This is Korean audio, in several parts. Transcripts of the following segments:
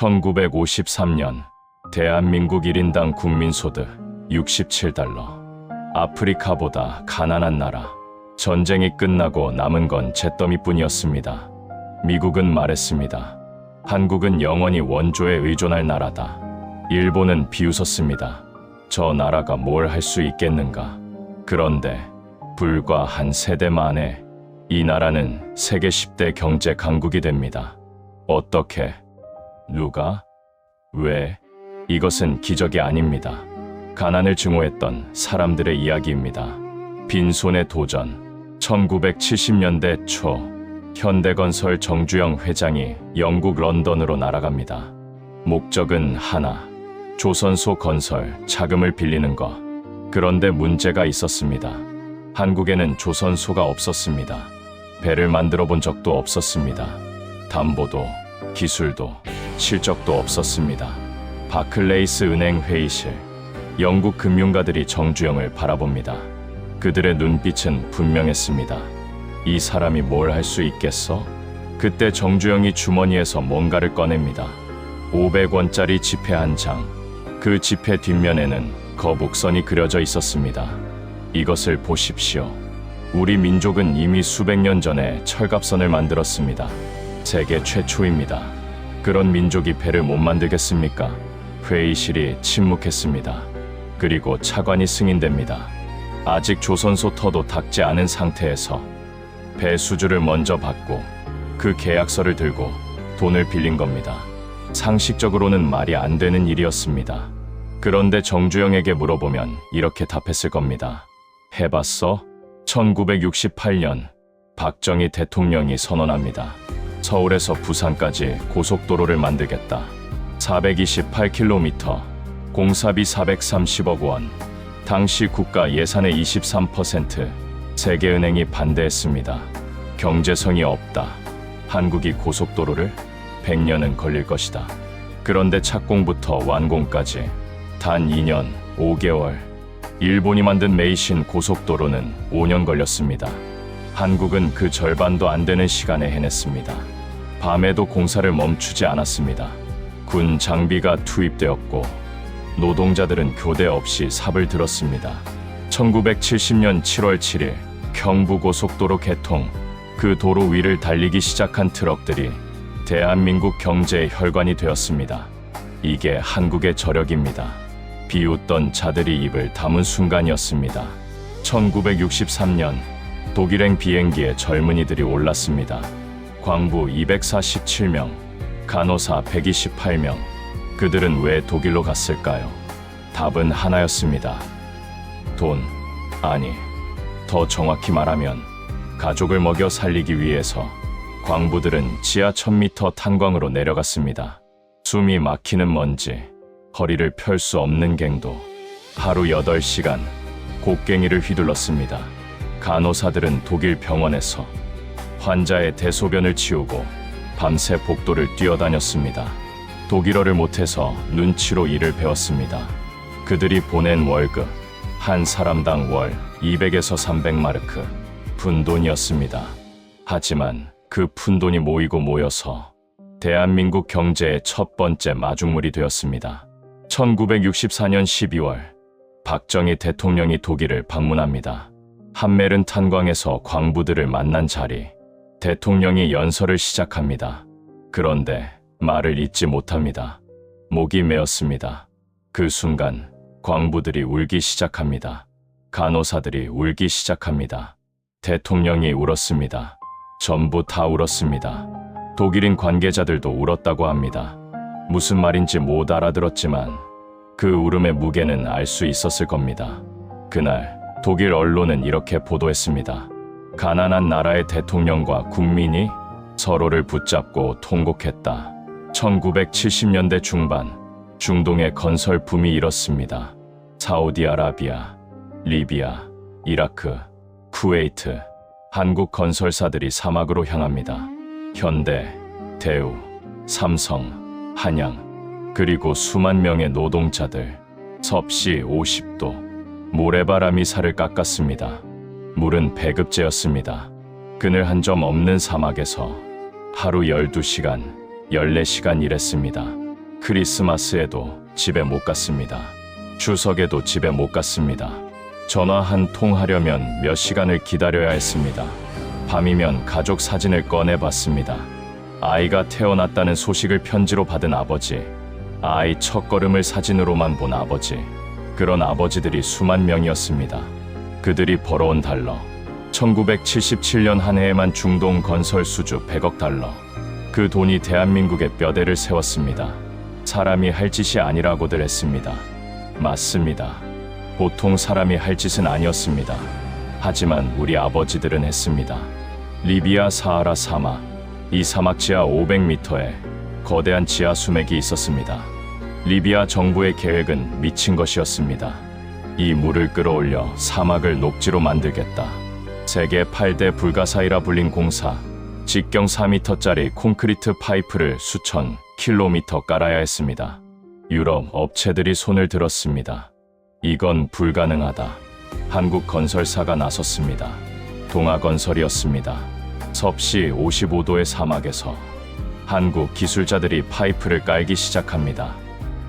1953년 대한민국 1인당 국민소득 67달러. 아프리카보다 가난한 나라. 전쟁이 끝나고 남은 건 잿더미뿐이었습니다. 미국은 말했습니다. 한국은 영원히 원조에 의존할 나라다. 일본은 비웃었습니다. 저 나라가 뭘 할 수 있겠는가. 그런데 불과 한 세대 만에 이 나라는 세계 10대 경제 강국이 됩니다. 어떻게? 누가? 왜? 이것은 기적이 아닙니다. 가난을 증오했던 사람들의 이야기입니다. 빈손의 도전. 1970년대 초 현대건설 정주영 회장이 영국 런던으로 날아갑니다. 목적은 하나, 조선소 건설 자금을 빌리는 것. 그런데 문제가 있었습니다. 한국에는 조선소가 없었습니다. 배를 만들어 본 적도 없었습니다. 담보도, 기술도, 실적도 없었습니다. 바클레이스 은행 회의실. 영국 금융가들이 정주영을 바라봅니다. 그들의 눈빛은 분명했습니다. 이 사람이 뭘 할 수 있겠어? 그때 정주영이 주머니에서 뭔가를 꺼냅니다. 500원짜리 지폐 한 장. 그 지폐 뒷면에는 거북선이 그려져 있었습니다. 이것을 보십시오. 우리 민족은 이미 수백 년 전에 철갑선을 만들었습니다. 세계 최초입니다. 그런 민족이 배를 못 만들겠습니까? 회의실이 침묵했습니다. 그리고 차관이 승인됩니다. 아직 조선소 터도 닦지 않은 상태에서 배 수주를 먼저 받고 그 계약서를 들고 돈을 빌린 겁니다. 상식적으로는 말이 안 되는 일이었습니다. 그런데 정주영에게 물어보면 이렇게 답했을 겁니다. 해봤어? 1968년 박정희 대통령이 선언합니다. 서울에서 부산까지 고속도로를 만들겠다. 428km, 공사비 430억 원. 당시 국가 예산의 23%, 세계은행이 반대했습니다. 경제성이 없다. 한국이 고속도로를 100년은 걸릴 것이다. 그런데 착공부터 완공까지 단 2년 5개월. 일본이 만든 메이신 고속도로는 5년 걸렸습니다. 한국은 그 절반도 안 되는 시간에 해냈습니다. 밤에도 공사를 멈추지 않았습니다. 군 장비가 투입되었고 노동자들은 교대 없이 삽을 들었습니다. 1970년 7월 7일 경부고속도로 개통. 그 도로 위를 달리기 시작한 트럭들이 대한민국 경제의 혈관이 되었습니다. 이게 한국의 저력입니다. 비웃던 자들이 입을 다문 순간이었습니다. 1963년 독일행 비행기에 젊은이들이 올랐습니다. 광부 247명, 간호사 128명. 그들은 왜 독일로 갔을까요? 답은 하나였습니다. 돈, 아니, 더 정확히 말하면 가족을 먹여 살리기 위해서. 광부들은 지하 1000m 탄광으로 내려갔습니다. 숨이 막히는 먼지, 허리를 펼 수 없는 갱도. 하루 8시간 곡괭이를 휘둘렀습니다. 간호사들은 독일 병원에서 환자의 대소변을 치우고 밤새 복도를 뛰어다녔습니다. 독일어를 못해서 눈치로 일을 배웠습니다. 그들이 보낸 월급, 한 사람당 월 200에서 300마르크, 푼돈이었습니다. 하지만 그 푼돈이 모이고 모여서 대한민국 경제의 첫 번째 마중물이 되었습니다. 1964년 12월 박정희 대통령이 독일을 방문합니다. 한메른 탄광에서 광부들을 만난 자리. 대통령이 연설을 시작합니다. 그런데 말을 잇지 못합니다. 목이 메었습니다. 그 순간 광부들이 울기 시작합니다. 간호사들이 울기 시작합니다. 대통령이 울었습니다. 전부 다 울었습니다. 독일인 관계자들도 울었다고 합니다. 무슨 말인지 못 알아들었지만 그 울음의 무게는 알 수 있었을 겁니다. 그날 독일 언론은 이렇게 보도했습니다. 가난한 나라의 대통령과 국민이 서로를 붙잡고 통곡했다. 1970년대 중반 중동의 건설 붐이 일었습니다. 사우디아라비아, 리비아, 이라크, 쿠웨이트. 한국 건설사들이 사막으로 향합니다. 현대, 대우, 삼성, 한양, 그리고 수만 명의 노동자들. 섭씨 50도. 모래바람이 살을 깎았습니다. 물은 배급제였습니다. 그늘 한 점 없는 사막에서 하루 12시간, 14시간 일했습니다. 크리스마스에도 집에 못 갔습니다. 추석에도 집에 못 갔습니다. 전화 한 통 하려면 몇 시간을 기다려야 했습니다. 밤이면 가족 사진을 꺼내 봤습니다. 아이가 태어났다는 소식을 편지로 받은 아버지, 아이 첫걸음을 사진으로만 본 아버지, 그런 아버지들이 수만 명이었습니다. 그들이 벌어온 달러, 1977년 한 해에만 중동 건설 수주 100억 달러. 그 돈이 대한민국의 뼈대를 세웠습니다. 사람이 할 짓이 아니라고들 했습니다. 맞습니다. 보통 사람이 할 짓은 아니었습니다. 하지만 우리 아버지들은 했습니다. 리비아 사하라 사막, 이 사막 지하 500m에 거대한 지하 수맥이 있었습니다. 리비아 정부의 계획은 미친 것이었습니다. 이 물을 끌어올려 사막을 녹지로 만들겠다. 세계 8대 불가사의라 불린 공사, 직경 4m짜리 콘크리트 파이프를 수천 킬로미터 깔아야 했습니다. 유럽 업체들이 손을 들었습니다. 이건 불가능하다. 한국 건설사가 나섰습니다. 동아건설이었습니다. 섭씨 55도의 사막에서 한국 기술자들이 파이프를 깔기 시작합니다.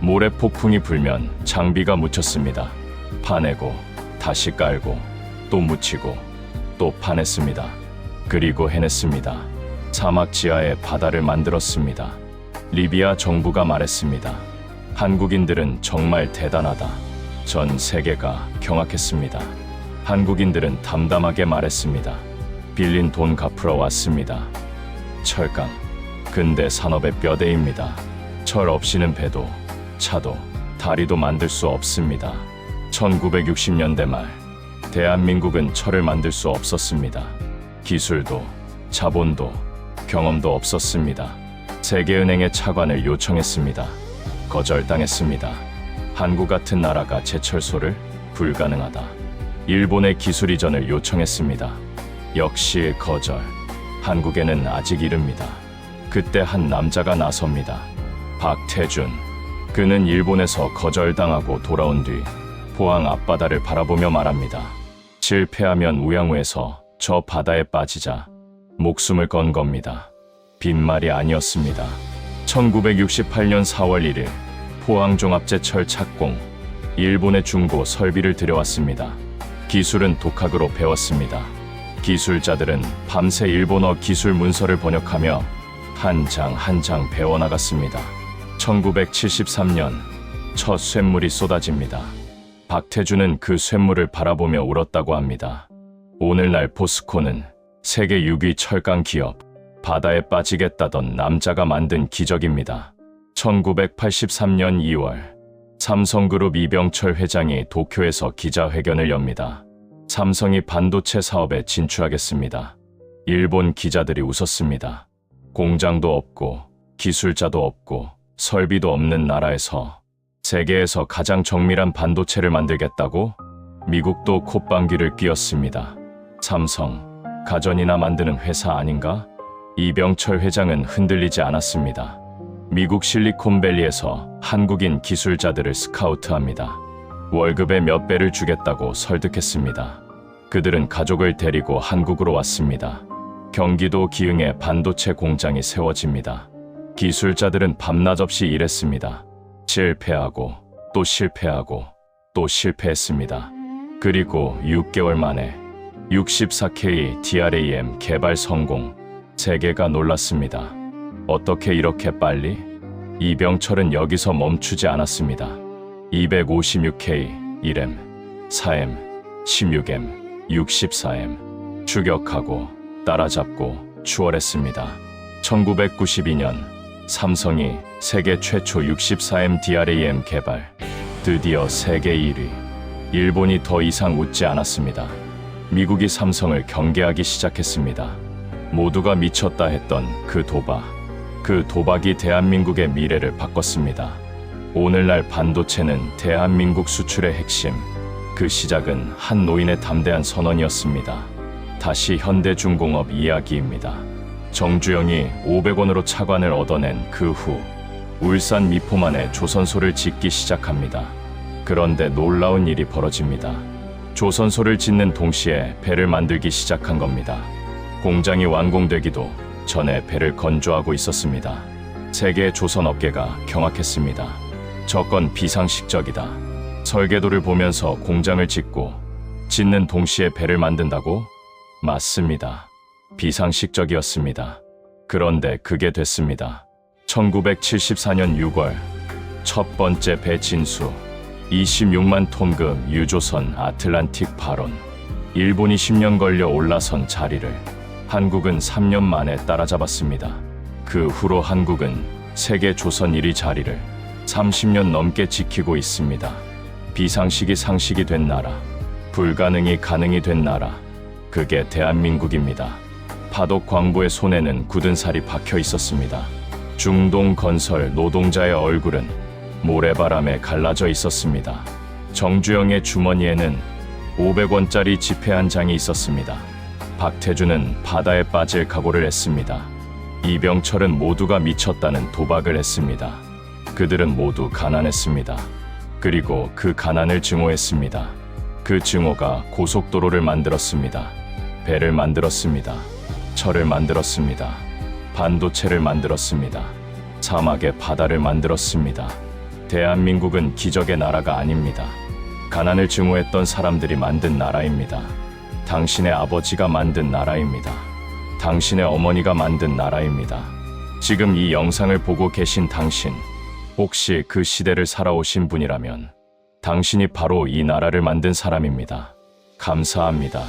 모래 폭풍이 불면 장비가 묻혔습니다. 파내고 다시 깔고 또 묻히고 또 파냈습니다. 그리고 해냈습니다. 사막 지하에 바다를 만들었습니다. 리비아 정부가 말했습니다. 한국인들은 정말 대단하다. 전 세계가 경악했습니다. 한국인들은 담담하게 말했습니다. 빌린 돈 갚으러 왔습니다. 철강, 근대 산업의 뼈대입니다. 철 없이는 배도, 차도, 다리도 만들 수 없습니다. 1960년대 말, 대한민국은 철을 만들 수 없었습니다. 기술도, 자본도, 경험도 없었습니다. 세계은행의 차관을 요청했습니다. 거절당했습니다. 한국 같은 나라가 제철소를 불가능하다. 일본의 기술 이전을 요청했습니다. 역시 거절. 한국에는 아직 이릅니다. 그때 한 남자가 나섭니다. 박태준. 그는 일본에서 거절당하고 돌아온 뒤 포항 앞바다를 바라보며 말합니다. 실패하면 우양우에서 저 바다에 빠지자 목숨을 건 겁니다. 빈말이 아니었습니다. 1968년 4월 1일 포항종합제철 착공, 일본의 중고 설비를 들여왔습니다. 기술은 독학으로 배웠습니다. 기술자들은 밤새 일본어 기술 문서를 번역하며 한 장 한 장 배워나갔습니다. 1973년 첫 쇳물이 쏟아집니다. 박태준은 그 쇳물을 바라보며 울었다고 합니다. 오늘날 포스코는 세계 6위 철강 기업, 바다에 빠지겠다던 남자가 만든 기적입니다. 1983년 2월 삼성그룹 이병철 회장이 도쿄에서 기자회견을 엽니다. 삼성이 반도체 사업에 진출하겠습니다. 일본 기자들이 웃었습니다. 공장도 없고 기술자도 없고 설비도 없는 나라에서 세계에서 가장 정밀한 반도체를 만들겠다고? 미국도 콧방귀를 뀌었습니다. 삼성, 가전이나 만드는 회사 아닌가? 이병철 회장은 흔들리지 않았습니다. 미국 실리콘밸리에서 한국인 기술자들을 스카우트합니다. 월급의 몇 배를 주겠다고 설득했습니다. 그들은 가족을 데리고 한국으로 왔습니다. 경기도 기흥에 반도체 공장이 세워집니다. 기술자들은 밤낮 없이 일했습니다. 실패하고 또 실패하고 또 실패했습니다. 그리고 6개월 만에 64K DRAM 개발 성공. 세계가 놀랐습니다. 어떻게 이렇게 빨리? 이병철은 여기서 멈추지 않았습니다. 256K, 1M, 4M, 16M, 64M 추격하고 따라잡고 추월했습니다. 1992년 삼성이 세계 최초 64M DRAM 개발, 드디어 세계 1위. 일본이 더 이상 웃지 않았습니다. 미국이 삼성을 경계하기 시작했습니다. 모두가 미쳤다 했던 그 도박이 대한민국의 미래를 바꿨습니다. 오늘날 반도체는 대한민국 수출의 핵심. 그 시작은 한 노인의 담대한 선언이었습니다. 다시 현대중공업 이야기입니다. 정주영이 500원으로 차관을 얻어낸 그 후 울산 미포만에 조선소를 짓기 시작합니다. 그런데 놀라운 일이 벌어집니다. 조선소를 짓는 동시에 배를 만들기 시작한 겁니다. 공장이 완공되기도 전에 배를 건조하고 있었습니다. 세계 조선 업계가 경악했습니다. 저건 비상식적이다. 설계도를 보면서 공장을 짓는 동시에 배를 만든다고? 맞습니다. 비상식적이었습니다. 그런데 그게 됐습니다. 1974년 6월 첫 번째 배 진수 26만 톤급 유조선 아틀란틱 발원. 일본이 10년 걸려 올라선 자리를 한국은 3년 만에 따라잡았습니다. 그 후로 한국은 세계 조선 1위 자리를 30년 넘게 지키고 있습니다. 비상식이 상식이 된 나라, 불가능이 가능이 된 나라, 그게 대한민국입니다. 파독 광부의 손에는 굳은 살이 박혀 있었습니다. 중동 건설 노동자의 얼굴은 모래바람에 갈라져 있었습니다. 정주영의 주머니에는 500원짜리 지폐 한 장이 있었습니다. 박태준은 바다에 빠질 각오를 했습니다. 이병철은 모두가 미쳤다는 도박을 했습니다. 그들은 모두 가난했습니다. 그리고 그 가난을 증오했습니다. 그 증오가 고속도로를 만들었습니다. 배를 만들었습니다. 철을 만들었습니다. 반도체를 만들었습니다. 사막의 바다를 만들었습니다. 대한민국은 기적의 나라가 아닙니다. 가난을 증오했던 사람들이 만든 나라입니다. 당신의 아버지가 만든 나라입니다. 당신의 어머니가 만든 나라입니다. 지금 이 영상을 보고 계신 당신, 혹시 그 시대를 살아오신 분이라면 당신이 바로 이 나라를 만든 사람입니다. 감사합니다.